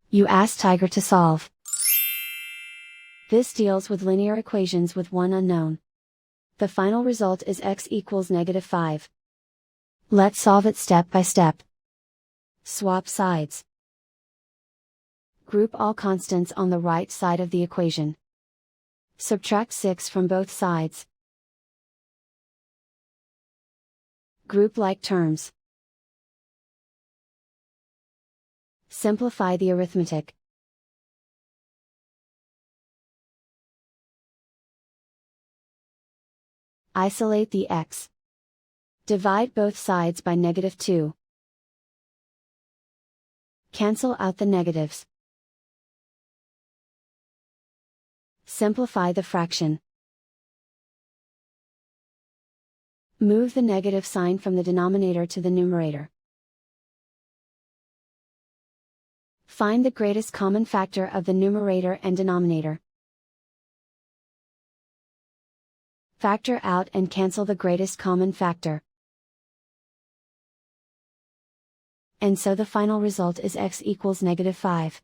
You ask Tiger to solve. This deals with linear equations with one unknown. The final result is x equals -5. Let's solve it step by step. Swap sides. Group all constants on the right side of the equation. Subtract 6 from both sides. Group like terms. Simplify the arithmetic. Isolate the x. Divide both sides by -2. Cancel out the negatives. Simplify the fraction. Move the negative sign from the denominator to the numerator. Find the greatest common factor of the numerator and denominator. Factor out and cancel the greatest common factor. And so the final result is x equals -5.